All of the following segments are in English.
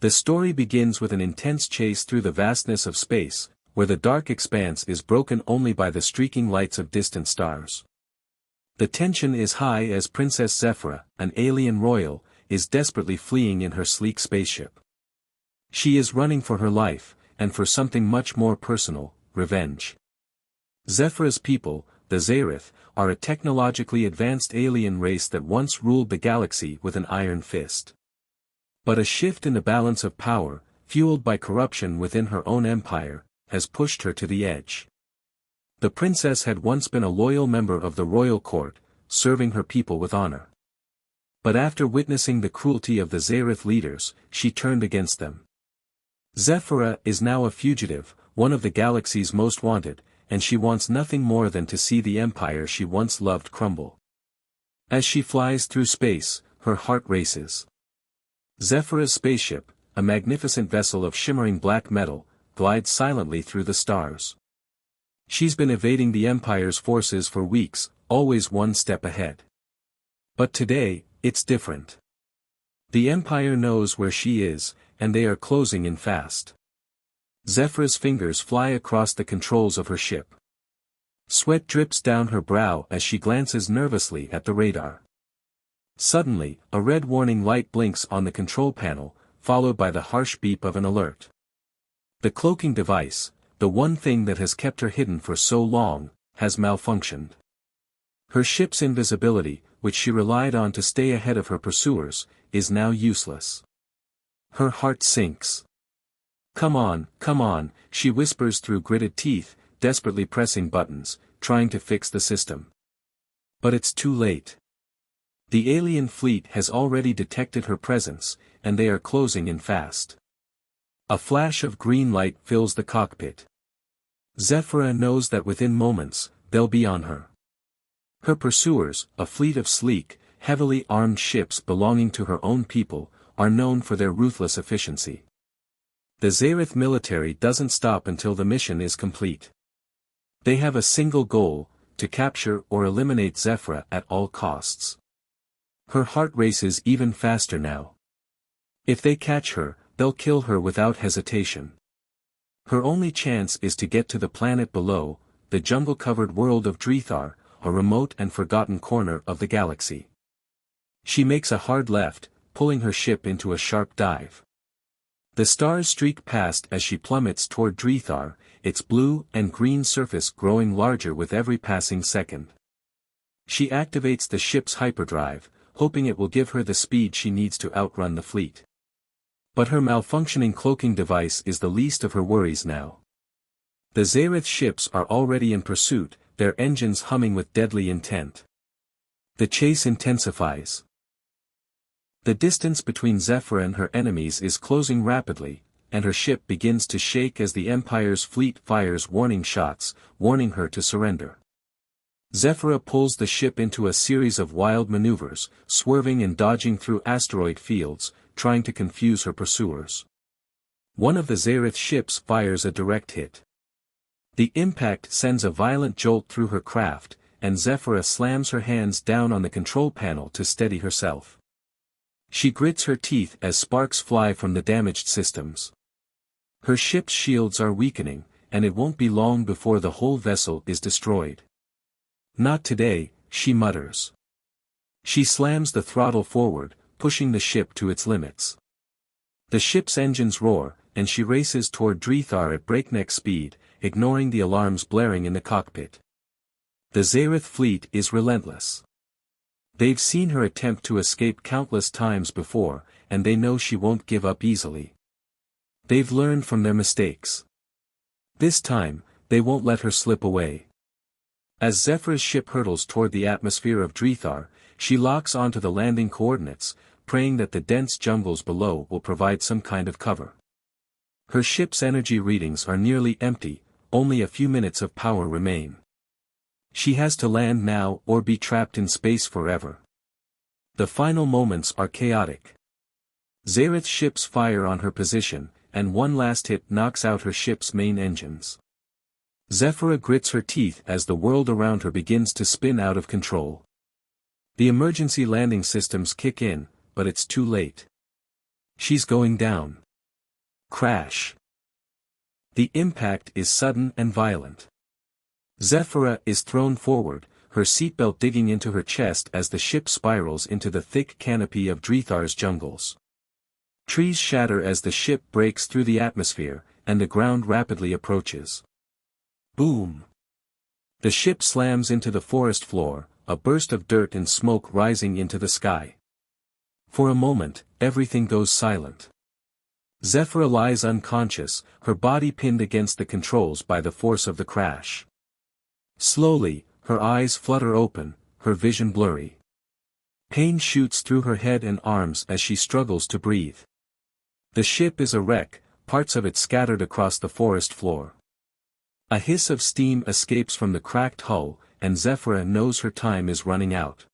The story begins with an intense chase through the vastness of space, where the dark expanse is broken only by the streaking lights of distant stars. The tension is high as Princess Zephyra, an alien royal, is desperately fleeing in her sleek spaceship. She is running for her life, and for something much more personal, revenge. Zephyra's people, the Zareth, are a technologically advanced alien race that once ruled the galaxy with an iron fist. But a shift in the balance of power, fueled by corruption within her own empire, has pushed her to the edge. The princess had once been a loyal member of the royal court, serving her people with honor. But after witnessing the cruelty of the Zareth leaders, she turned against them. Zephyra is now a fugitive, one of the galaxy's most wanted, and she wants nothing more than to see the empire she once loved crumble. As she flies through space, her heart races. Zephyra's spaceship, a magnificent vessel of shimmering black metal, glides silently through the stars. She's been evading the Empire's forces for weeks, always one step ahead. But today, it's different. The Empire knows where she is, and they are closing in fast. Zephyra's fingers fly across the controls of her ship. Sweat drips down her brow as she glances nervously at the radar. Suddenly, a red warning light blinks on the control panel, followed by the harsh beep of an alert. The cloaking device, the one thing that has kept her hidden for so long, has malfunctioned. Her ship's invisibility, which she relied on to stay ahead of her pursuers, is now useless. Her heart sinks. Come on, she whispers through gritted teeth, desperately pressing buttons, trying to fix the system. But it's too late. The alien fleet has already detected her presence, and they are closing in fast. A flash of green light fills the cockpit. Zephyra knows that within moments, they'll be on her. Her pursuers, a fleet of sleek, heavily armed ships belonging to her own people, are known for their ruthless efficiency. The Zareth military doesn't stop until the mission is complete. They have a single goal, to capture or eliminate Zephyra at all costs. Her heart races even faster now. If they catch her, they'll kill her without hesitation. Her only chance is to get to the planet below, the jungle-covered world of Drethar, a remote and forgotten corner of the galaxy. She makes a hard left, pulling her ship into a sharp dive. The stars streak past as she plummets toward Drethar, its blue and green surface growing larger with every passing second. She activates the ship's hyperdrive, hoping it will give her the speed she needs to outrun the fleet. But her malfunctioning cloaking device is the least of her worries now. The Zareth ships are already in pursuit, their engines humming with deadly intent. The chase intensifies. The distance between Zephyra and her enemies is closing rapidly, and her ship begins to shake as the Empire's fleet fires warning shots, warning her to surrender. Zephyra pulls the ship into a series of wild maneuvers, swerving and dodging through asteroid fields, trying to confuse her pursuers. One of the Zareth ships fires a direct hit. The impact sends a violent jolt through her craft, and Zephyra slams her hands down on the control panel to steady herself. She grits her teeth as sparks fly from the damaged systems. Her ship's shields are weakening, and it won't be long before the whole vessel is destroyed. Not today, she mutters. She slams the throttle forward, pushing the ship to its limits. The ship's engines roar, and she races toward Drethar at breakneck speed, ignoring the alarms blaring in the cockpit. The Zareth fleet is relentless. They've seen her attempt to escape countless times before, and they know she won't give up easily. They've learned from their mistakes. This time, they won't let her slip away. As Zephyra's ship hurtles toward the atmosphere of Drethar, she locks onto the landing coordinates, praying that the dense jungles below will provide some kind of cover. Her ship's energy readings are nearly empty, only a few minutes of power remain. She has to land now or be trapped in space forever. The final moments are chaotic. Zareth ships fire on her position, and one last hit knocks out her ship's main engines. Zephyra grits her teeth as the world around her begins to spin out of control. The emergency landing systems kick in, but it's too late. She's going down. Crash. The impact is sudden and violent. Zephyra is thrown forward, her seatbelt digging into her chest as the ship spirals into the thick canopy of Drethar's jungles. Trees shatter as the ship breaks through the atmosphere, and the ground rapidly approaches. Boom! The ship slams into the forest floor, a burst of dirt and smoke rising into the sky. For a moment, everything goes silent. Zephyra lies unconscious, her body pinned against the controls by the force of the crash. Slowly, her eyes flutter open, her vision blurry. Pain shoots through her head and arms as she struggles to breathe. The ship is a wreck, parts of it scattered across the forest floor. A hiss of steam escapes from the cracked hull, and Zephyra knows her time is running out.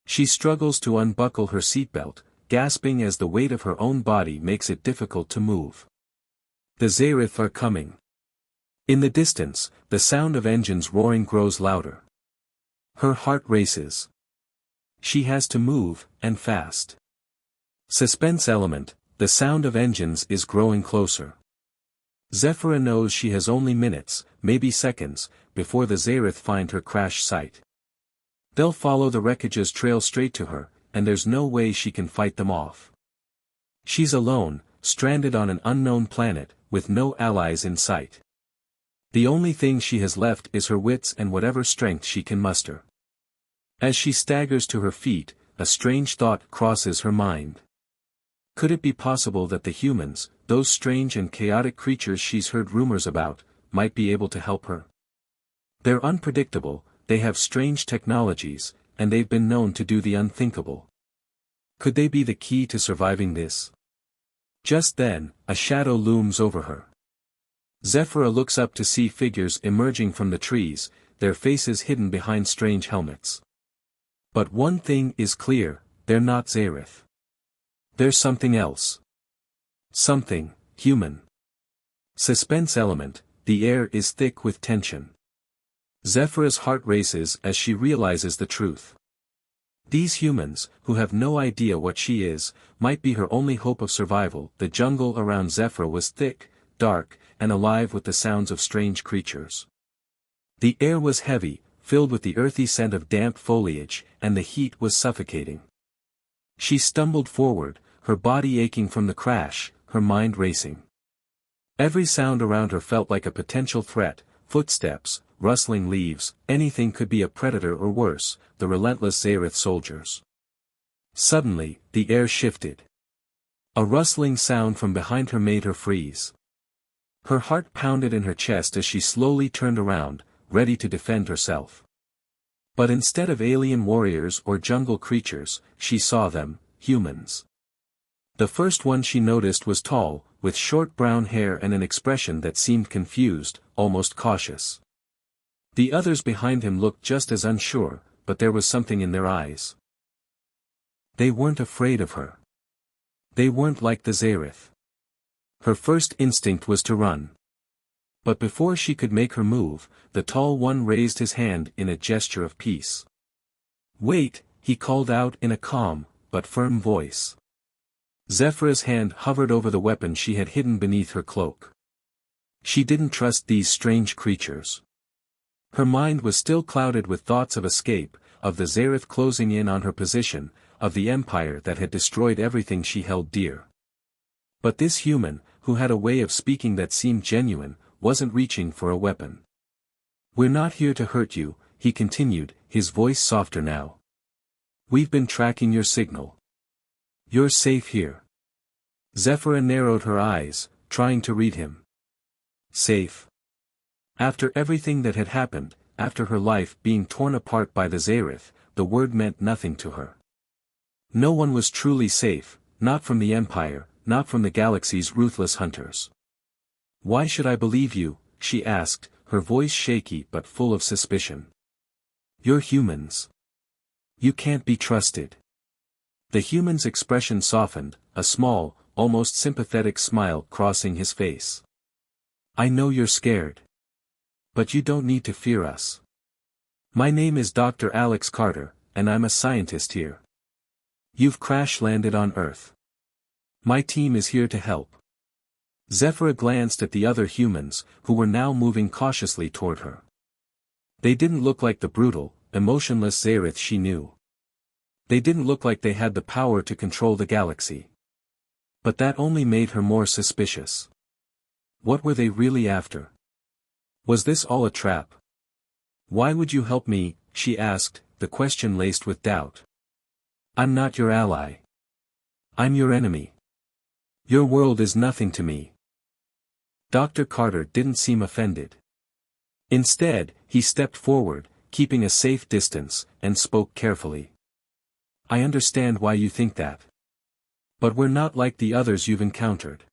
She struggles to unbuckle her seatbelt, gasping as the weight of her own body makes it difficult to move. The Xaereth are coming. In the distance, the sound of engines roaring grows louder. Her heart races. She has to move, and fast. Suspense element, the sound of engines is growing closer. Zephyra knows she has only minutes, maybe seconds, before the Xaereth find her crash site. They'll follow the wreckage's trail straight to her, and there's no way she can fight them off. She's alone, stranded on an unknown planet, with no allies in sight. The only thing she has left is her wits and whatever strength she can muster. As she staggers to her feet, a strange thought crosses her mind. Could it be possible that the humans, those strange and chaotic creatures she's heard rumors about, might be able to help her? They're unpredictable, they have strange technologies, and they've been known to do the unthinkable. Could they be the key to surviving this? Just then, a shadow looms over her. Zephyra looks up to see figures emerging from the trees, their faces hidden behind strange helmets. But one thing is clear, they're not Xaereth. There's something else. Something, human. Suspense element, the air is thick with tension. Zephyra's heart races as she realizes the truth. These humans, who have no idea what she is, might be her only hope of survival. The jungle around Zephyra was thick, dark, and alive with the sounds of strange creatures. The air was heavy, filled with the earthy scent of damp foliage, and the heat was suffocating. She stumbled forward, her body aching from the crash, her mind racing. Every sound around her felt like a potential threat: footsteps, rustling leaves, anything could be a predator or worse, the relentless Xaereth soldiers. Suddenly, the air shifted. A rustling sound from behind her made her freeze. Her heart pounded in her chest as she slowly turned around, ready to defend herself. But instead of alien warriors or jungle creatures, she saw them, humans. The first one she noticed was tall, with short brown hair and an expression that seemed confused, almost cautious. The others behind him looked just as unsure, but there was something in their eyes. They weren't afraid of her. They weren't like the Xaereth. Her first instinct was to run. But before she could make her move, the tall one raised his hand in a gesture of peace. "Wait," he called out in a calm, but firm voice. Zephyra's hand hovered over the weapon she had hidden beneath her cloak. She didn't trust these strange creatures. Her mind was still clouded with thoughts of escape, of the Xaereth closing in on her position, of the empire that had destroyed everything she held dear. But this human, who had a way of speaking that seemed genuine, wasn't reaching for a weapon. "We're not here to hurt you," he continued, his voice softer now. "We've been tracking your signal. You're safe here." Zephyra narrowed her eyes, trying to read him. Safe? After everything that had happened, after her life being torn apart by the Xaereth, the word meant nothing to her. No one was truly safe, not from the Empire, not from the galaxy's ruthless hunters. "Why should I believe you?" she asked, her voice shaky but full of suspicion. "You're humans. You can't be trusted." The human's expression softened, a small, almost sympathetic smile crossing his face. "I know you're scared. But you don't need to fear us. My name is Dr. Alex Carter, and I'm a scientist here. You've crash-landed on Earth. My team is here to help. Zephyra glanced at the other humans, who were now moving cautiously toward her. They didn't look like the brutal, emotionless Zareth she knew. They didn't look like they had the power to control the galaxy. But that only made her more suspicious. What were they really after? Was this all a trap? Why would you help me? She asked, the question laced with doubt. I'm not your ally. I'm your enemy. Your world is nothing to me. Dr. Carter didn't seem offended. Instead, he stepped forward, keeping a safe distance, and spoke carefully. I understand why you think that. But we're not like the others you've encountered.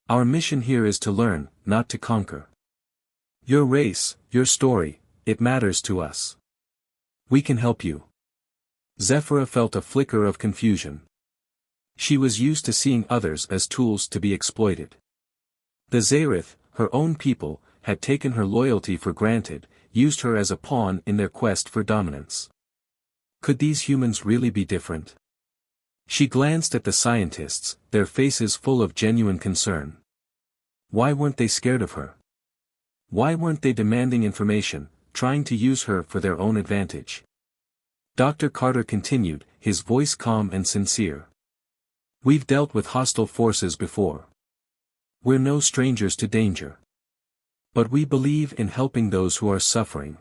Our mission here is to learn, not to conquer. Your race, your story, it matters to us. We can help you. Zephyra felt a flicker of confusion. She was used to seeing others as tools to be exploited. The Zareth, her own people, had taken her loyalty for granted, used her as a pawn in their quest for dominance. Could these humans really be different? She glanced at the scientists, their faces full of genuine concern. Why weren't they scared of her? Why weren't they demanding information, trying to use her for their own advantage? Dr. Carter continued, his voice calm and sincere. We've dealt with hostile forces before. We're no strangers to danger. But we believe in helping those who are suffering.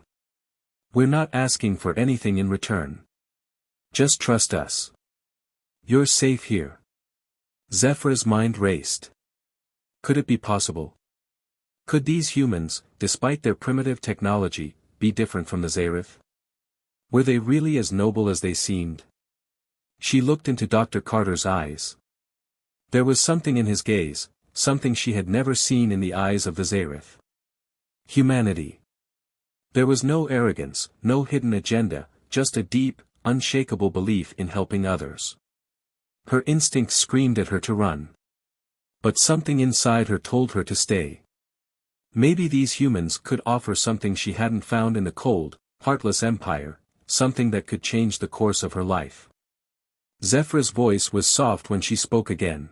We're not asking for anything in return. Just trust us. You're safe here. Zephyra's mind raced. Could it be possible? Could these humans, despite their primitive technology, be different from the Zareth? Were they really as noble as they seemed? She looked into Dr. Carter's eyes. There was something in his gaze, something she had never seen in the eyes of the Zareth. Humanity. There was no arrogance, no hidden agenda, just a deep, unshakable belief in helping others. Her instincts screamed at her to run. But something inside her told her to stay. Maybe these humans could offer something she hadn't found in the cold, heartless empire, something that could change the course of her life. Zephyra's voice was soft when she spoke again.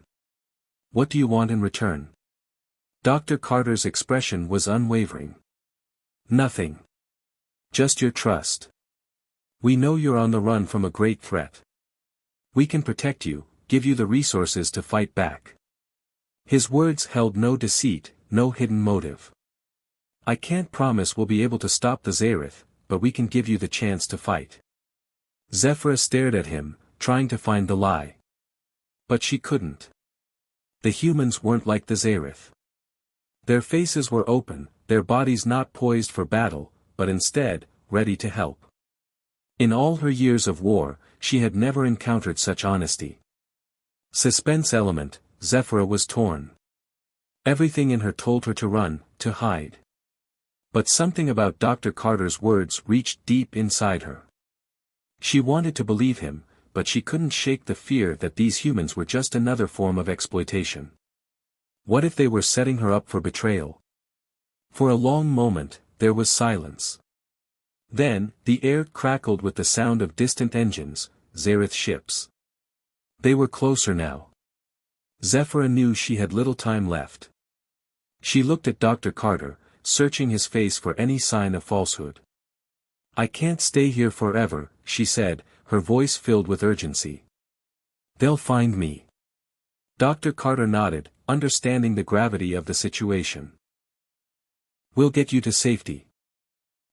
What do you want in return? Dr. Carter's expression was unwavering. Nothing. Just your trust. We know you're on the run from a great threat. We can protect you, give you the resources to fight back. His words held no deceit, no hidden motive. I can't promise we'll be able to stop the Zareth, but we can give you the chance to fight. Zephyra stared at him, trying to find the lie. But she couldn't. The humans weren't like the Zareth. Their faces were open, their bodies not poised for battle, but instead, ready to help. In all her years of war, she had never encountered such honesty. Suspense element, Zephyra was torn. Everything in her told her to run, to hide. But something about Dr. Carter's words reached deep inside her. She wanted to believe him, but she couldn't shake the fear that these humans were just another form of exploitation. What if they were setting her up for betrayal? For a long moment, there was silence. Then, the air crackled with the sound of distant engines, Zareth ships. They were closer now. Zephyra knew she had little time left. She looked at Dr. Carter, searching his face for any sign of falsehood. I can't stay here forever, she said, her voice filled with urgency. They'll find me. Dr. Carter nodded, understanding the gravity of the situation. We'll get you to safety.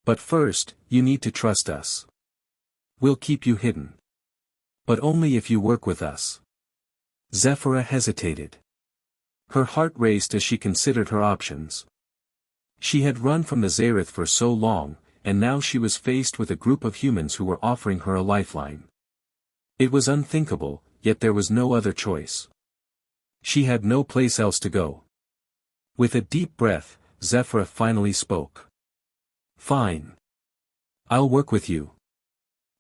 But first, you need to trust us. We'll keep you hidden. But only if you work with us. Zephyra hesitated. Her heart raced as she considered her options. She had run from the Zareth for so long, and now she was faced with a group of humans who were offering her a lifeline. It was unthinkable, yet there was no other choice. She had no place else to go. With a deep breath, Zephyra finally spoke. Fine. I'll work with you.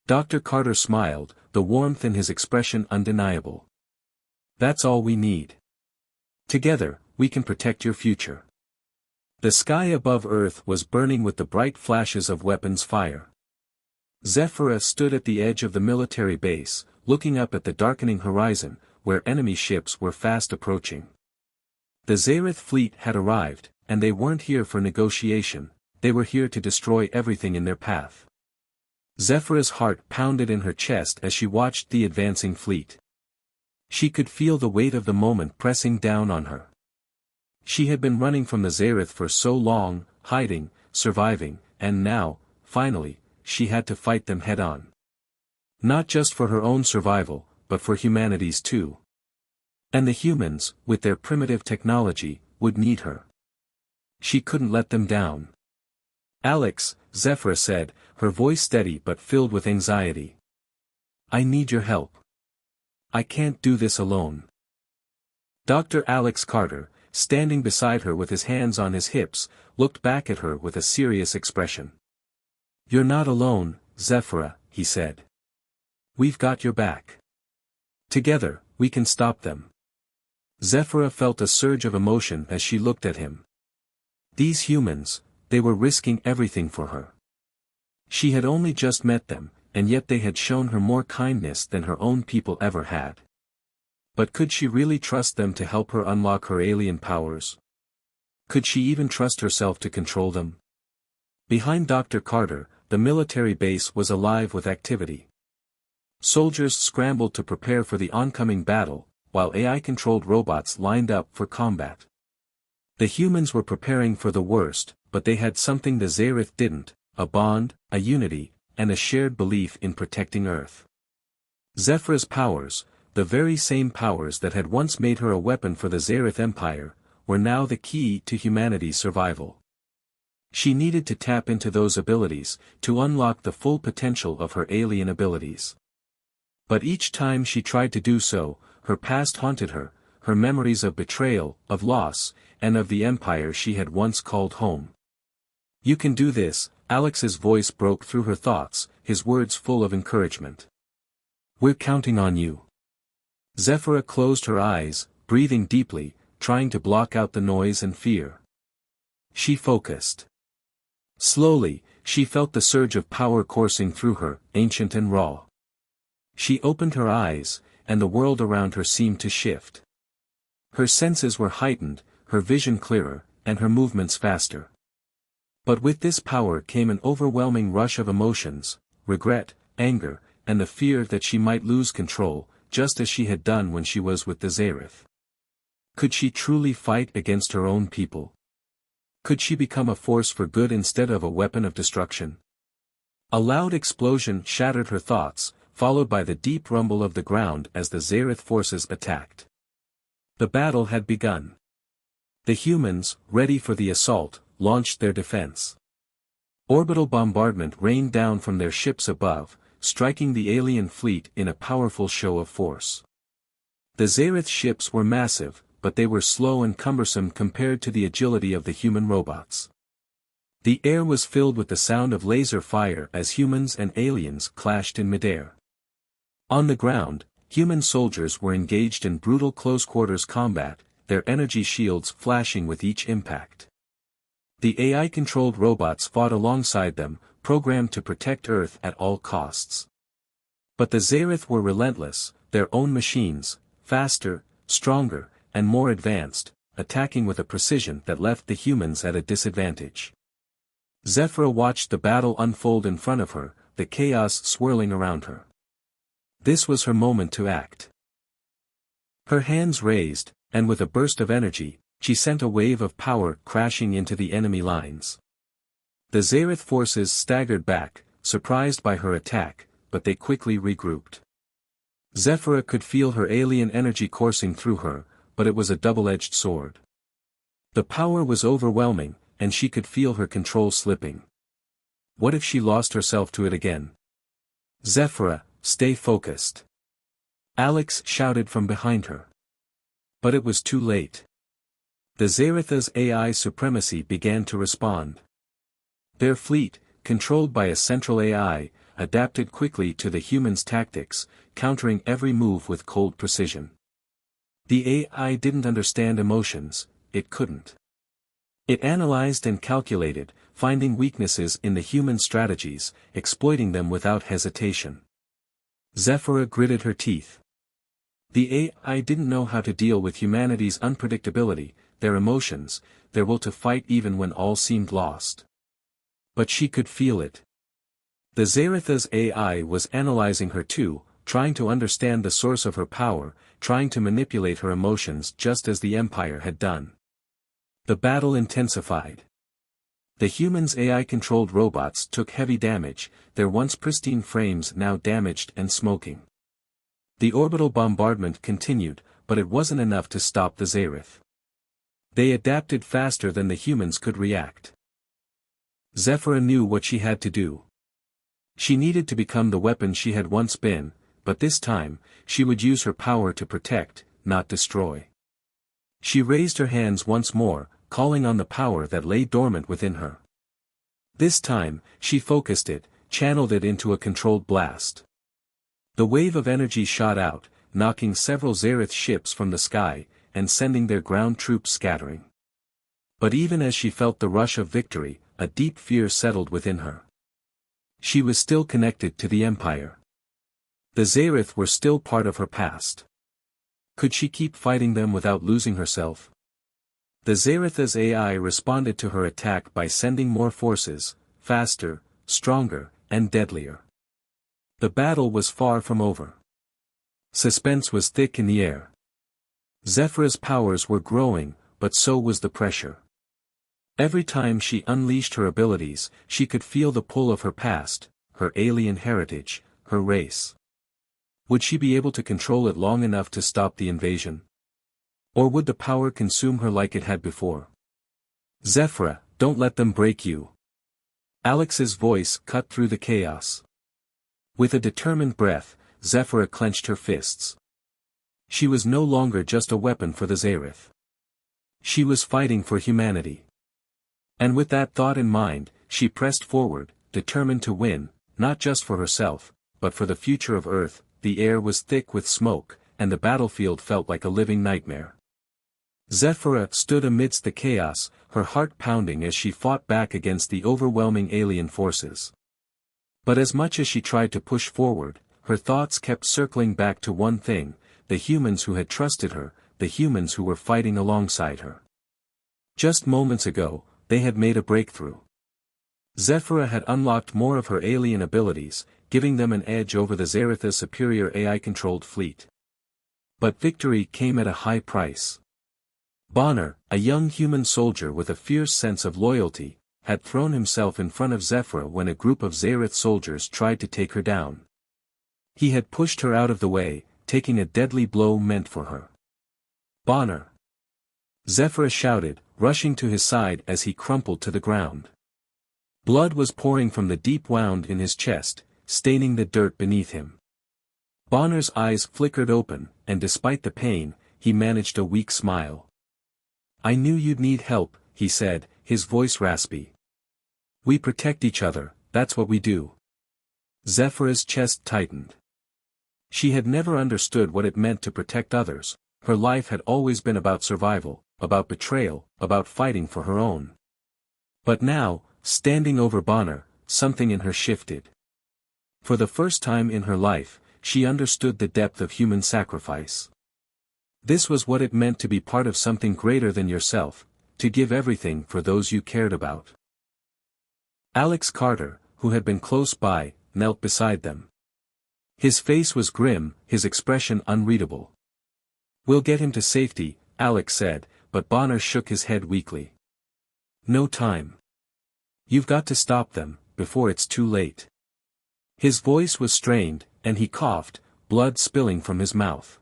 Dr. Carter smiled, the warmth in his expression undeniable. That's all we need. Together, we can protect your future. The sky above Earth was burning with the bright flashes of weapons fire. Zephyra stood at the edge of the military base, looking up at the darkening horizon, where enemy ships were fast approaching. The Zareth fleet had arrived, and they weren't here for negotiation, they were here to destroy everything in their path. Zephyra's heart pounded in her chest as she watched the advancing fleet. She could feel the weight of the moment pressing down on her. She had been running from the Zareth for so long, hiding, surviving, and now, finally, she had to fight them head-on. Not just for her own survival, but for humanity's too. And the humans, with their primitive technology, would need her. She couldn't let them down. Alex, Zephyra said, her voice steady but filled with anxiety. I need your help. I can't do this alone. Dr. Alex Carter, standing beside her with his hands on his hips, looked back at her with a serious expression. You're not alone, Zephyra, he said. We've got your back. Together, we can stop them. Zephyra felt a surge of emotion as she looked at him. These humans, they were risking everything for her. She had only just met them, and yet they had shown her more kindness than her own people ever had. But could she really trust them to help her unlock her alien powers? Could she even trust herself to control them? Behind Dr. Carter, the military base was alive with activity. Soldiers scrambled to prepare for the oncoming battle, while AI-controlled robots lined up for combat. The humans were preparing for the worst, but they had something the Zareth didn't, a bond, a unity, and a shared belief in protecting Earth. Zephyra's powers, the very same powers that had once made her a weapon for the Zareth Empire, were now the key to humanity's survival. She needed to tap into those abilities, to unlock the full potential of her alien abilities. But each time she tried to do so, her past haunted her, her memories of betrayal, of loss, and of the empire she had once called home. You can do this, Alex's voice broke through her thoughts, his words full of encouragement. We're counting on you. Zephyra closed her eyes, breathing deeply, trying to block out the noise and fear. She focused. Slowly, she felt the surge of power coursing through her, ancient and raw. She opened her eyes, and the world around her seemed to shift. Her senses were heightened, her vision clearer, and her movements faster. But with this power came an overwhelming rush of emotions, regret, anger, and the fear that she might lose control, just as she had done when she was with the Zareth. Could she truly fight against her own people? Could she become a force for good instead of a weapon of destruction? A loud explosion shattered her thoughts, followed by the deep rumble of the ground as the Zareth forces attacked. The battle had begun. The humans, ready for the assault, launched their defense. Orbital bombardment rained down from their ships above, striking the alien fleet in a powerful show of force. The Zareth ships were massive, but they were slow and cumbersome compared to the agility of the human robots. The air was filled with the sound of laser fire as humans and aliens clashed in midair. On the ground, human soldiers were engaged in brutal close-quarters combat, their energy shields flashing with each impact. The AI-controlled robots fought alongside them, programmed to protect Earth at all costs. But the Zareth were relentless, their own machines, faster, stronger, and more advanced, attacking with a precision that left the humans at a disadvantage. Zephyra watched the battle unfold in front of her, the chaos swirling around her. This was her moment to act. Her hands raised, and with a burst of energy, she sent a wave of power crashing into the enemy lines. The Zareth forces staggered back, surprised by her attack, but they quickly regrouped. Zephyra could feel her alien energy coursing through her, but it was a double-edged sword. The power was overwhelming, and she could feel her control slipping. What if she lost herself to it again? Zephyra, stay focused. Alex shouted from behind her. But it was too late. The Zareth's AI supremacy began to respond. Their fleet, controlled by a central AI, adapted quickly to the humans' tactics, countering every move with cold precision. The AI didn't understand emotions, it couldn't. It analyzed and calculated, finding weaknesses in the human strategies, exploiting them without hesitation. Zephyra gritted her teeth. The AI didn't know how to deal with humanity's unpredictability, their emotions, their will to fight even when all seemed lost. But she could feel it. The Zaratha's AI was analyzing her too, trying to understand the source of her power, trying to manipulate her emotions just as the Empire had done. The battle intensified. The humans' AI-controlled robots took heavy damage, their once pristine frames now damaged and smoking. The orbital bombardment continued, but it wasn't enough to stop the Zarath. They adapted faster than the humans could react. Zephyra knew what she had to do. She needed to become the weapon she had once been, but this time, she would use her power to protect, not destroy. She raised her hands once more, calling on the power that lay dormant within her. This time, she focused it, channeled it into a controlled blast. The wave of energy shot out, knocking several Zarath ships from the sky, and sending their ground troops scattering. But even as she felt the rush of victory, a deep fear settled within her. She was still connected to the Empire. The Zarath were still part of her past. Could she keep fighting them without losing herself? The Zaratha's AI responded to her attack by sending more forces, faster, stronger, and deadlier. The battle was far from over. Suspense was thick in the air. Zephyra's powers were growing, but so was the pressure. Every time she unleashed her abilities, she could feel the pull of her past, her alien heritage, her race. Would she be able to control it long enough to stop the invasion? Or would the power consume her like it had before? Zephyra, don't let them break you. Alex's voice cut through the chaos. With a determined breath, Zephyra clenched her fists. She was no longer just a weapon for the Zarath. She was fighting for humanity. And with that thought in mind, she pressed forward, determined to win, not just for herself, but for the future of Earth. The air was thick with smoke, and the battlefield felt like a living nightmare. Zephyra stood amidst the chaos, her heart pounding as she fought back against the overwhelming alien forces. But as much as she tried to push forward, her thoughts kept circling back to one thing: the humans who had trusted her, the humans who were fighting alongside her. Just moments ago, they had made a breakthrough. Zephyra had unlocked more of her alien abilities, giving them an edge over the Zaratha's superior AI-controlled fleet. But victory came at a high price. Bonner, a young human soldier with a fierce sense of loyalty, had thrown himself in front of Zephyra when a group of Zarath soldiers tried to take her down. He had pushed her out of the way, taking a deadly blow meant for her. Bonner! Zephyra shouted, rushing to his side as he crumpled to the ground. Blood was pouring from the deep wound in his chest, staining the dirt beneath him. Bonner's eyes flickered open, and despite the pain, he managed a weak smile. "I knew you'd need help," he said, his voice raspy. "We protect each other, that's what we do." Zephyra's chest tightened. She had never understood what it meant to protect others. Her life had always been about survival, about betrayal, about fighting for her own. But now, standing over Bonner, something in her shifted. For the first time in her life, she understood the depth of human sacrifice. This was what it meant to be part of something greater than yourself, to give everything for those you cared about. Alex Carter, who had been close by, knelt beside them. His face was grim, his expression unreadable. "We'll get him to safety," Alex said, but Bonner shook his head weakly. "No time. You've got to stop them, before it's too late." His voice was strained, and he coughed, blood spilling from his mouth.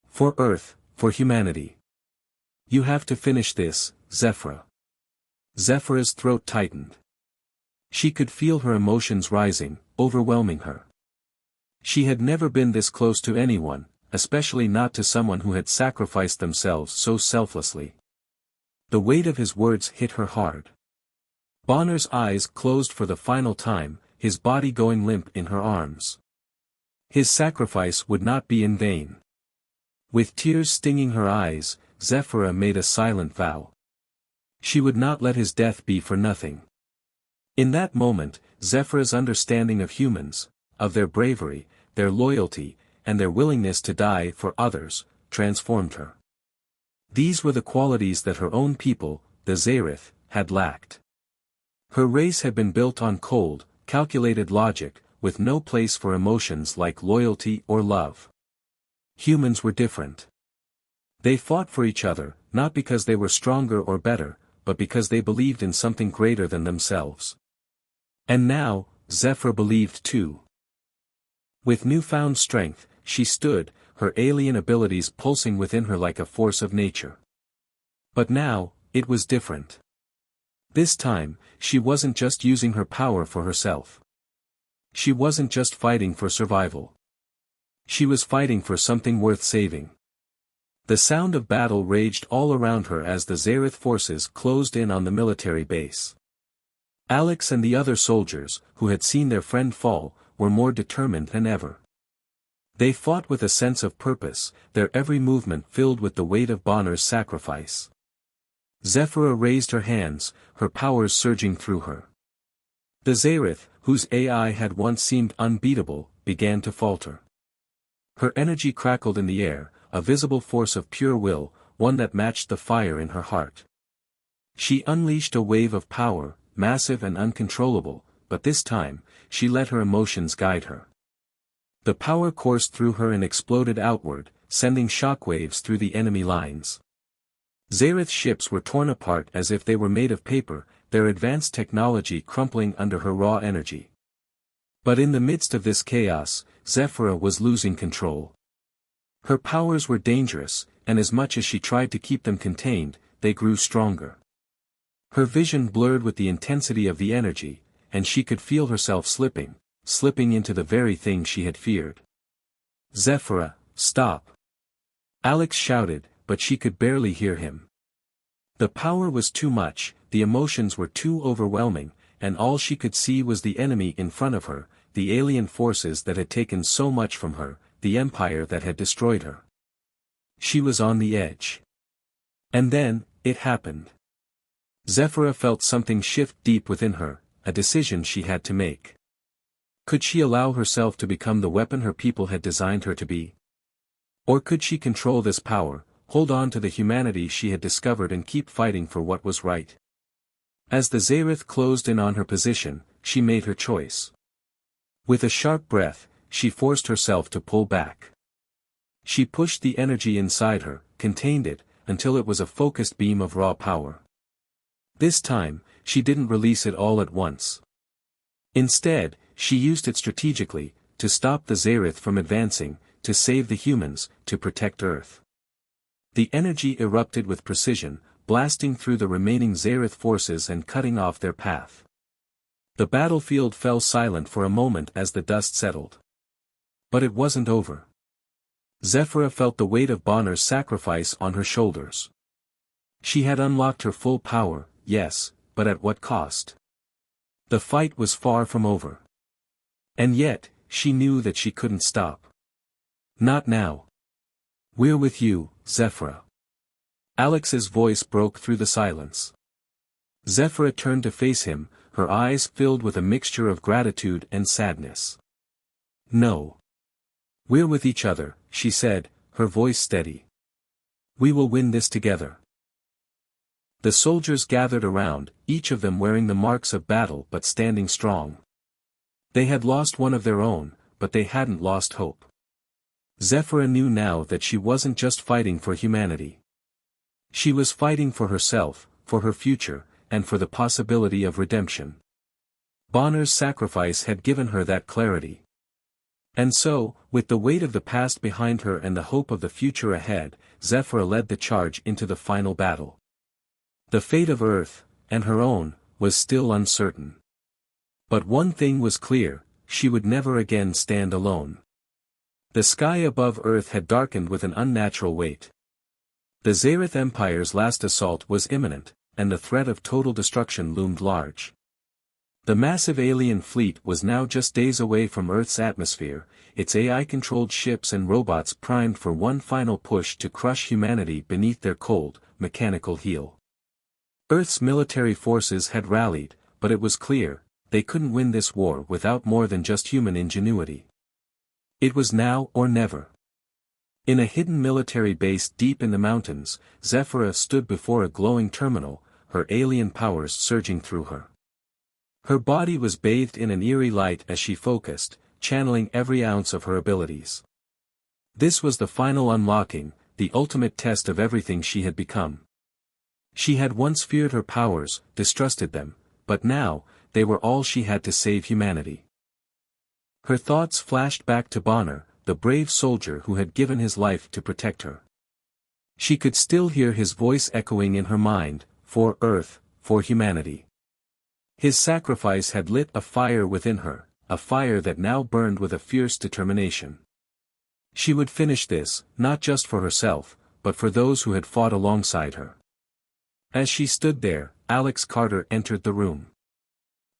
"For Earth, for humanity. You have to finish this, Zephyra." Zephyra's throat tightened. She could feel her emotions rising, overwhelming her. She had never been this close to anyone, especially not to someone who had sacrificed themselves so selflessly. The weight of his words hit her hard. Bonner's eyes closed for the final time, his body going limp in her arms. His sacrifice would not be in vain. With tears stinging her eyes, Zephyra made a silent vow. She would not let his death be for nothing. In that moment, Zephyra's understanding of humans, of their bravery, their loyalty, and their willingness to die for others, transformed her. These were the qualities that her own people, the Zareth, had lacked. Her race had been built on cold, calculated logic, with no place for emotions like loyalty or love. Humans were different. They fought for each other, not because they were stronger or better, but because they believed in something greater than themselves. And now, Zephyr believed too. With newfound strength, she stood, her alien abilities pulsing within her like a force of nature. But now, it was different. This time, she wasn't just using her power for herself. She wasn't just fighting for survival. She was fighting for something worth saving. The sound of battle raged all around her as the Zareth forces closed in on the military base. Alex and the other soldiers, who had seen their friend fall, were more determined than ever. They fought with a sense of purpose, their every movement filled with the weight of Bonner's sacrifice. Zephyra raised her hands, her powers surging through her. The Zareth, whose AI had once seemed unbeatable, began to falter. Her energy crackled in the air, a visible force of pure will, one that matched the fire in her heart. She unleashed a wave of power, massive and uncontrollable, but this time, she let her emotions guide her. The power coursed through her and exploded outward, sending shockwaves through the enemy lines. Zareth's ships were torn apart as if they were made of paper, their advanced technology crumpling under her raw energy. But in the midst of this chaos, Zephyra was losing control. Her powers were dangerous, and as much as she tried to keep them contained, they grew stronger. Her vision blurred with the intensity of the energy, and she could feel herself slipping into the very thing she had feared. Zephyra, stop! Alex shouted, but she could barely hear him. The power was too much, the emotions were too overwhelming, and all she could see was the enemy in front of her, the alien forces that had taken so much from her, the empire that had destroyed her. She was on the edge. And then, it happened. Zephyra felt something shift deep within her, a decision she had to make. Could she allow herself to become the weapon her people had designed her to be? Or could she control this power, hold on to the humanity she had discovered and keep fighting for what was right? As the Zareth closed in on her position, she made her choice. With a sharp breath, she forced herself to pull back. She pushed the energy inside her, contained it, until it was a focused beam of raw power. This time, she didn't release it all at once. Instead, she used it strategically, to stop the Zareth from advancing, to save the humans, to protect Earth. The energy erupted with precision, blasting through the remaining Zareth forces and cutting off their path. The battlefield fell silent for a moment as the dust settled. But it wasn't over. Zephyra felt the weight of Bonner's sacrifice on her shoulders. She had unlocked her full power, yes, but at what cost? The fight was far from over. And yet, she knew that she couldn't stop. Not now. We're with you, Zephyra. Alex's voice broke through the silence. Zephyra turned to face him, her eyes filled with a mixture of gratitude and sadness. No. We're with each other, she said, her voice steady. We will win this together. The soldiers gathered around, each of them wearing the marks of battle but standing strong. They had lost one of their own, but they hadn't lost hope. Zephyra knew now that she wasn't just fighting for humanity. She was fighting for herself, for her future, and for the possibility of redemption. Bonner's sacrifice had given her that clarity. And so, with the weight of the past behind her and the hope of the future ahead, Zephyra led the charge into the final battle. The fate of Earth, and her own, was still uncertain. But one thing was clear, she would never again stand alone. The sky above Earth had darkened with an unnatural weight. The Zareth Empire's last assault was imminent, and the threat of total destruction loomed large. The massive alien fleet was now just days away from Earth's atmosphere, its AI-controlled ships and robots primed for one final push to crush humanity beneath their cold, mechanical heel. Earth's military forces had rallied, but it was clear, they couldn't win this war without more than just human ingenuity. It was now or never. In a hidden military base deep in the mountains, Zephyra stood before a glowing terminal, her alien powers surging through her. Her body was bathed in an eerie light as she focused, channeling every ounce of her abilities. This was the final unlocking, the ultimate test of everything she had become. She had once feared her powers, distrusted them, but now, they were all she had to save humanity. Her thoughts flashed back to Bonner, the brave soldier who had given his life to protect her. She could still hear his voice echoing in her mind, for Earth, for humanity. His sacrifice had lit a fire within her, a fire that now burned with a fierce determination. She would finish this, not just for herself, but for those who had fought alongside her. As she stood there, Alex Carter entered the room.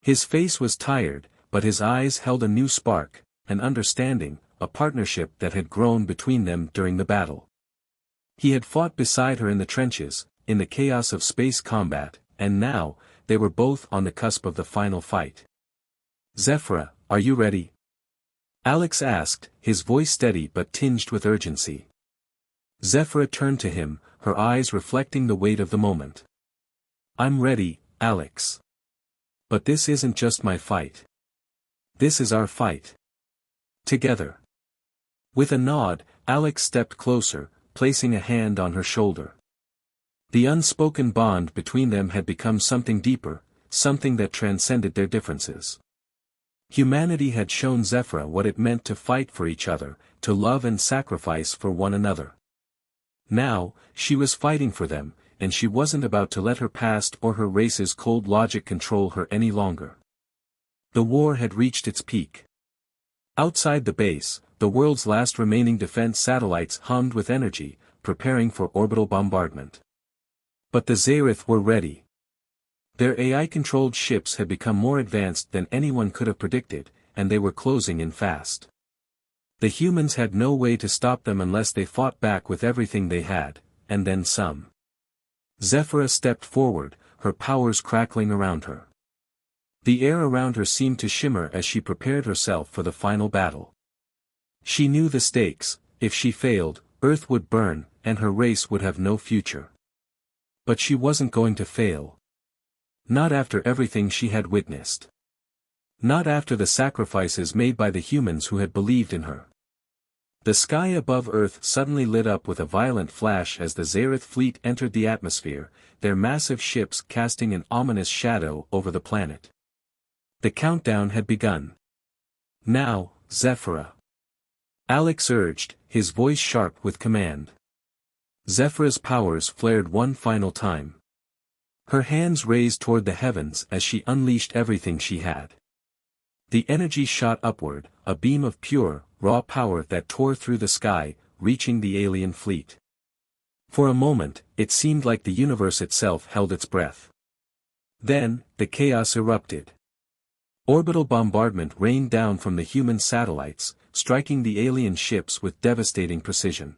His face was tired, but his eyes held a new spark, an understanding, a partnership that had grown between them during the battle. He had fought beside her in the trenches, in the chaos of space combat, and now, they were both on the cusp of the final fight. "Zephyra, are you ready?" Alex asked, his voice steady but tinged with urgency. Zephyra turned to him, her eyes reflecting the weight of the moment. "I'm ready, Alex. But this isn't just my fight. This is our fight. Together." With a nod, Alex stepped closer, placing a hand on her shoulder. The unspoken bond between them had become something deeper, something that transcended their differences. Humanity had shown Zephyra what it meant to fight for each other, to love and sacrifice for one another. Now, she was fighting for them, and she wasn't about to let her past or her race's cold logic control her any longer. The war had reached its peak. Outside the base, the world's last remaining defense satellites hummed with energy, preparing for orbital bombardment. But the Xaereth were ready. Their AI-controlled ships had become more advanced than anyone could have predicted, and they were closing in fast. The humans had no way to stop them unless they fought back with everything they had, and then some. Zephyra stepped forward, her powers crackling around her. The air around her seemed to shimmer as she prepared herself for the final battle. She knew the stakes: if she failed, Earth would burn, and her race would have no future. But she wasn't going to fail. Not after everything she had witnessed. Not after the sacrifices made by the humans who had believed in her. The sky above Earth suddenly lit up with a violent flash as the Xaereth fleet entered the atmosphere, their massive ships casting an ominous shadow over the planet. The countdown had begun. "Now, Zephyra." Alex urged, his voice sharp with command. Zephyra's powers flared one final time. Her hands raised toward the heavens as she unleashed everything she had. The energy shot upward, a beam of pure, raw power that tore through the sky, reaching the alien fleet. For a moment, it seemed like the universe itself held its breath. Then, the chaos erupted. Orbital bombardment rained down from the human satellites, striking the alien ships with devastating precision.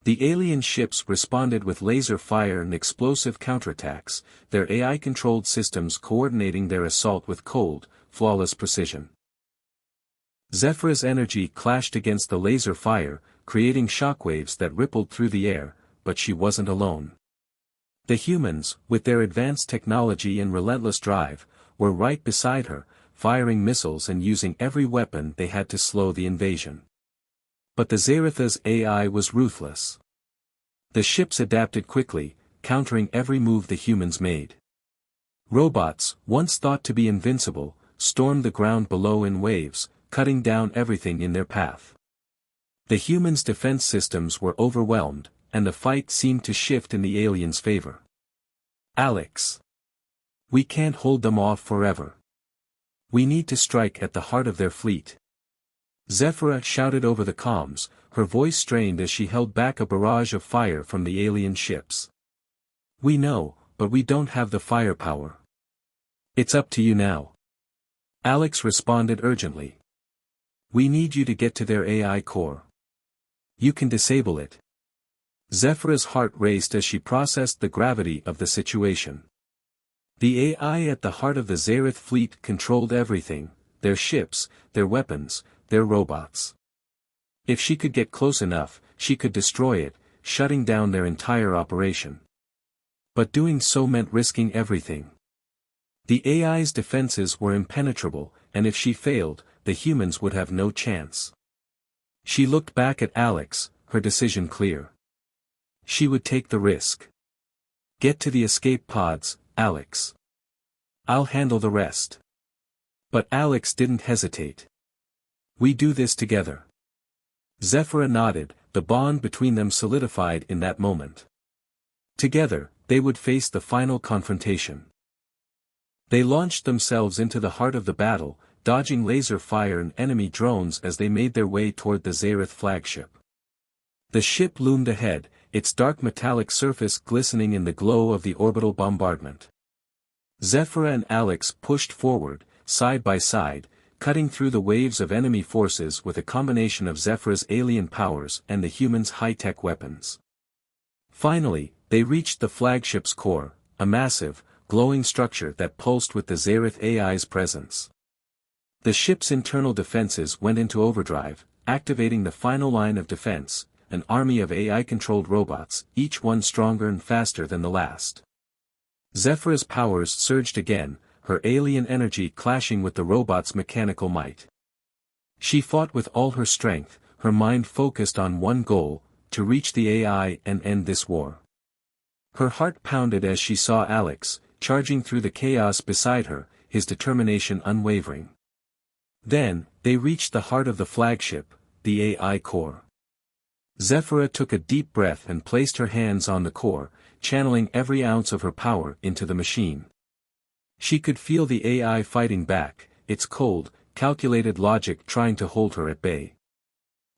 The alien ships responded with laser fire and explosive counterattacks, their AI-controlled systems coordinating their assault with cold, flawless precision. Zephyra's energy clashed against the laser fire, creating shockwaves that rippled through the air, but she wasn't alone. The humans, with their advanced technology and relentless drive, were right beside her, firing missiles and using every weapon they had to slow the invasion. But the Xaeretha's AI was ruthless. The ships adapted quickly, countering every move the humans made. Robots, once thought to be invincible, stormed the ground below in waves, cutting down everything in their path. The humans' defense systems were overwhelmed, and the fight seemed to shift in the aliens' favor. "Alex. We can't hold them off forever. We need to strike at the heart of their fleet." Zephyra shouted over the comms, her voice strained as she held back a barrage of fire from the alien ships. "We know, but we don't have the firepower. It's up to you now." Alex responded urgently. "We need you to get to their AI core. You can disable it." Zephyra's heart raced as she processed the gravity of the situation. The AI at the heart of the Xaereth fleet controlled everything: their ships, their weapons, their robots. If she could get close enough, she could destroy it, shutting down their entire operation. But doing so meant risking everything. The AI's defenses were impenetrable, and if she failed, the humans would have no chance. She looked back at Alex, her decision clear. She would take the risk. Get to the escape pods, Alex. I'll handle the rest. But Alex didn't hesitate. We do this together. Zephyra nodded, the bond between them solidified in that moment. Together, they would face the final confrontation. They launched themselves into the heart of the battle, dodging laser fire and enemy drones as they made their way toward the Zareth flagship. The ship loomed ahead, its dark metallic surface glistening in the glow of the orbital bombardment. Zephyra and Alex pushed forward, side by side, cutting through the waves of enemy forces with a combination of Zephyra's alien powers and the humans' high-tech weapons. Finally, they reached the flagship's core, a massive, glowing structure that pulsed with the Zareth AI's presence. The ship's internal defenses went into overdrive, activating the final line of defense, an army of AI-controlled robots, each one stronger and faster than the last. Zephyra's powers surged again, her alien energy clashing with the robot's mechanical might. She fought with all her strength, her mind focused on one goal, to reach the AI and end this war. Her heart pounded as she saw Alex, charging through the chaos beside her, his determination unwavering. Then, they reached the heart of the flagship, the AI core. Zephyra took a deep breath and placed her hands on the core, channeling every ounce of her power into the machine. She could feel the AI fighting back, its cold, calculated logic trying to hold her at bay.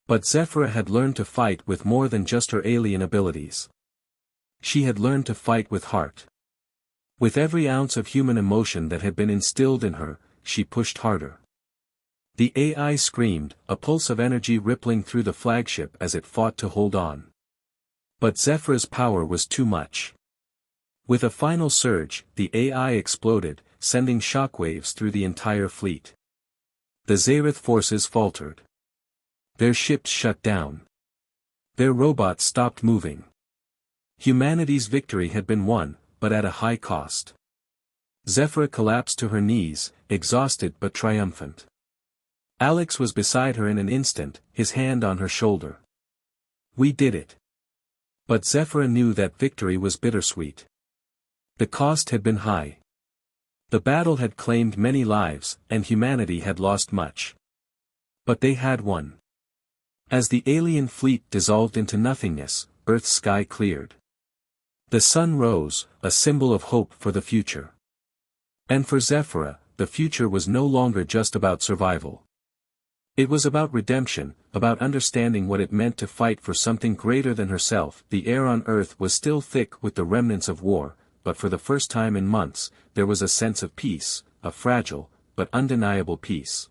But Zephyra had learned to fight with more than just her alien abilities. She had learned to fight with heart. With every ounce of human emotion that had been instilled in her, she pushed harder. The AI screamed, a pulse of energy rippling through the flagship as it fought to hold on. But Zephyra's power was too much. With a final surge, the AI exploded, sending shockwaves through the entire fleet. The Zareth forces faltered. Their ships shut down. Their robots stopped moving. Humanity's victory had been won, but at a high cost. Zephyra collapsed to her knees, exhausted but triumphant. Alex was beside her in an instant, his hand on her shoulder. We did it. But Zephyra knew that victory was bittersweet. The cost had been high. The battle had claimed many lives, and humanity had lost much. But they had won. As the alien fleet dissolved into nothingness, Earth's sky cleared. The sun rose, a symbol of hope for the future. And for Zephyra, the future was no longer just about survival. It was about redemption, about understanding what it meant to fight for something greater than herself. The air on Earth was still thick with the remnants of war, but for the first time in months, there was a sense of peace, a fragile, but undeniable peace.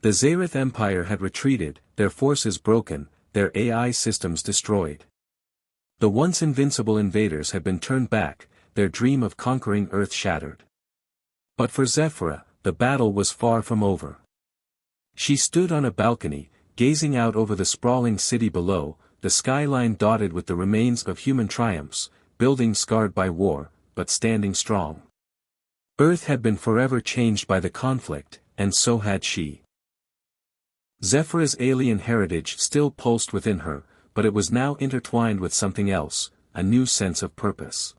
The Zareth Empire had retreated, their forces broken, their AI systems destroyed. The once invincible invaders had been turned back, their dream of conquering Earth shattered. But for Zephyra, the battle was far from over. She stood on a balcony, gazing out over the sprawling city below, the skyline dotted with the remains of human triumphs, buildings scarred by war, but standing strong. Earth had been forever changed by the conflict, and so had she. Zephyra's alien heritage still pulsed within her, but it was now intertwined with something else, a new sense of purpose.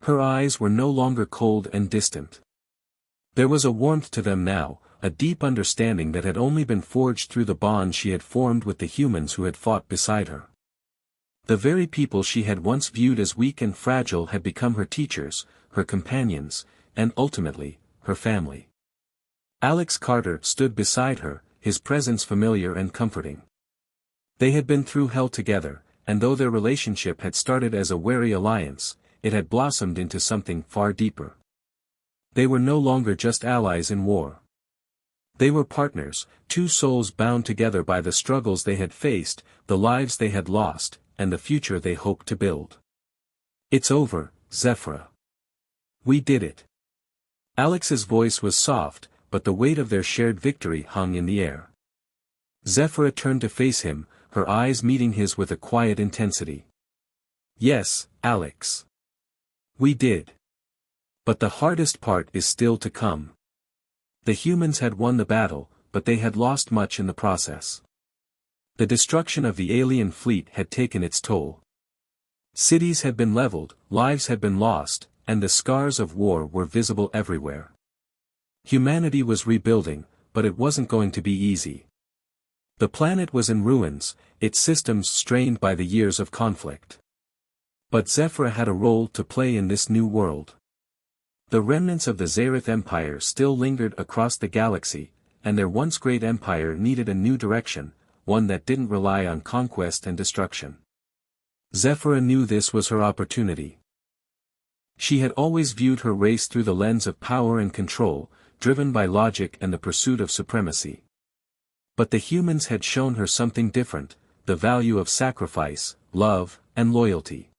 Her eyes were no longer cold and distant. There was a warmth to them now, a deep understanding that had only been forged through the bond she had formed with the humans who had fought beside her. The very people she had once viewed as weak and fragile had become her teachers, her companions, and ultimately, her family. Alex Carter stood beside her, his presence familiar and comforting. They had been through hell together, and though their relationship had started as a wary alliance, it had blossomed into something far deeper. They were no longer just allies in war. They were partners, two souls bound together by the struggles they had faced, the lives they had lost, and the future they hoped to build. It's over, Zephyra. We did it. Alex's voice was soft, but the weight of their shared victory hung in the air. Zephyra turned to face him, her eyes meeting his with a quiet intensity. Yes, Alex. We did. But the hardest part is still to come. The humans had won the battle, but they had lost much in the process. The destruction of the alien fleet had taken its toll. Cities had been leveled, lives had been lost, and the scars of war were visible everywhere. Humanity was rebuilding, but it wasn't going to be easy. The planet was in ruins, its systems strained by the years of conflict. But Zephyra had a role to play in this new world. The remnants of the Zareth Empire still lingered across the galaxy, and their once great empire needed a new direction, one that didn't rely on conquest and destruction. Zephyra knew this was her opportunity. She had always viewed her race through the lens of power and control, driven by logic and the pursuit of supremacy. But the humans had shown her something different, the value of sacrifice, love, and loyalty.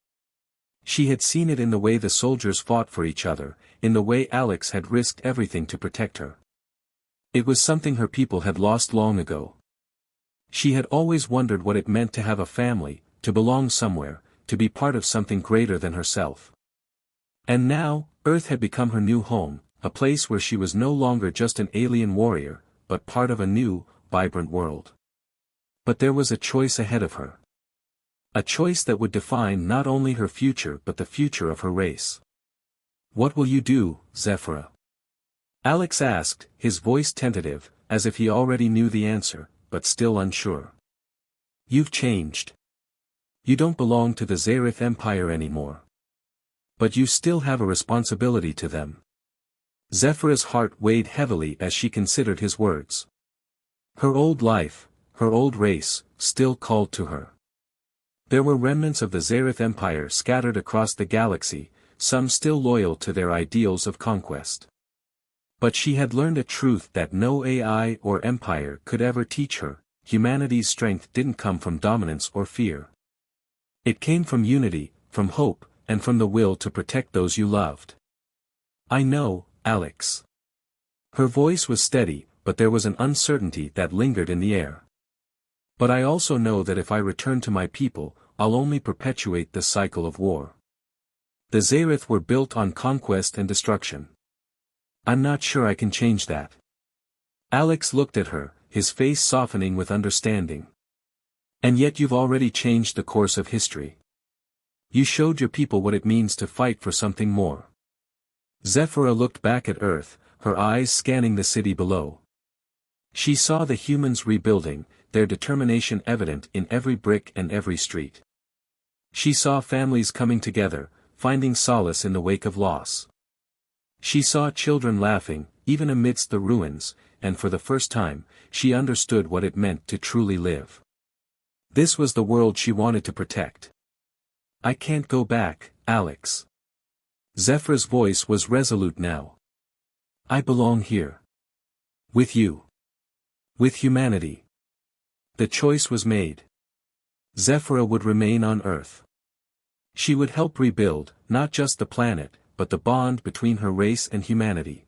She had seen it in the way the soldiers fought for each other, in the way Alex had risked everything to protect her. It was something her people had lost long ago. She had always wondered what it meant to have a family, to belong somewhere, to be part of something greater than herself. And now, Earth had become her new home, a place where she was no longer just an alien warrior, but part of a new, vibrant world. But there was a choice ahead of her. A choice that would define not only her future but the future of her race. What will you do, Zephyra? Alex asked, his voice tentative, as if he already knew the answer, but still unsure. You've changed. You don't belong to the Zareth Empire anymore. But you still have a responsibility to them. Zephyra's heart weighed heavily as she considered his words. Her old life, her old race, still called to her. There were remnants of the Zareth Empire scattered across the galaxy, some still loyal to their ideals of conquest. But she had learned a truth that no AI or empire could ever teach her: humanity's strength didn't come from dominance or fear. It came from unity, from hope, and from the will to protect those you loved. I know, Alex. Her voice was steady, but there was an uncertainty that lingered in the air. But I also know that if I return to my people, I'll only perpetuate the cycle of war. The Zareth were built on conquest and destruction. I'm not sure I can change that. Alex looked at her, his face softening with understanding. And yet you've already changed the course of history. You showed your people what it means to fight for something more. Zephyra looked back at Earth, her eyes scanning the city below. She saw the humans rebuilding, their determination evident in every brick and every street. She saw families coming together, finding solace in the wake of loss. She saw children laughing, even amidst the ruins, and for the first time, she understood what it meant to truly live. This was the world she wanted to protect. I can't go back, Alex. Zephyra's voice was resolute now. I belong here. With you. With humanity. The choice was made. Zephyra would remain on Earth. She would help rebuild, not just the planet, but the bond between her race and humanity.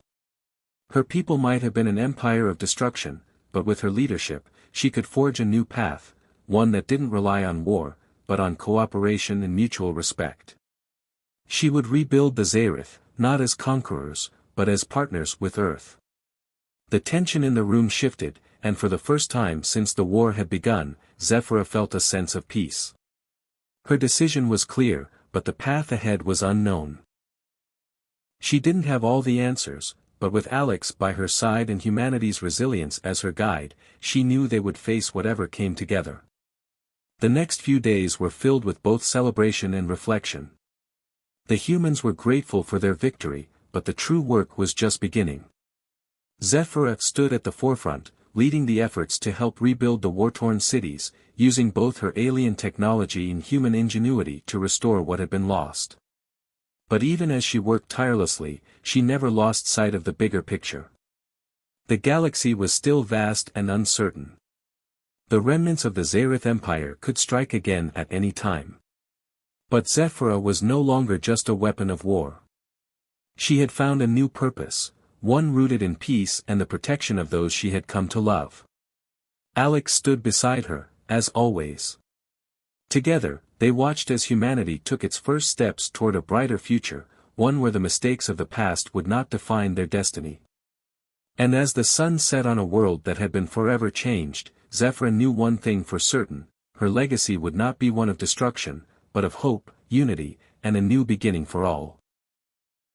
Her people might have been an empire of destruction, but with her leadership, she could forge a new path, one that didn't rely on war, but on cooperation and mutual respect. She would rebuild the Zareth, not as conquerors, but as partners with Earth. The tension in the room shifted, and for the first time since the war had begun, Zephyra felt a sense of peace. Her decision was clear, but the path ahead was unknown. She didn't have all the answers, but with Alex by her side and humanity's resilience as her guide, she knew they would face whatever came together. The next few days were filled with both celebration and reflection. The humans were grateful for their victory, but the true work was just beginning. Zephyra stood at the forefront, leading the efforts to help rebuild the war-torn cities, using both her alien technology and human ingenuity to restore what had been lost. But even as she worked tirelessly, she never lost sight of the bigger picture. The galaxy was still vast and uncertain. The remnants of the Zareth Empire could strike again at any time. But Zephyra was no longer just a weapon of war. She had found a new purpose, one rooted in peace and the protection of those she had come to love. Alex stood beside her, as always. Together, they watched as humanity took its first steps toward a brighter future, one where the mistakes of the past would not define their destiny. And as the sun set on a world that had been forever changed, Zephyra knew one thing for certain: her legacy would not be one of destruction, but of hope, unity, and a new beginning for all.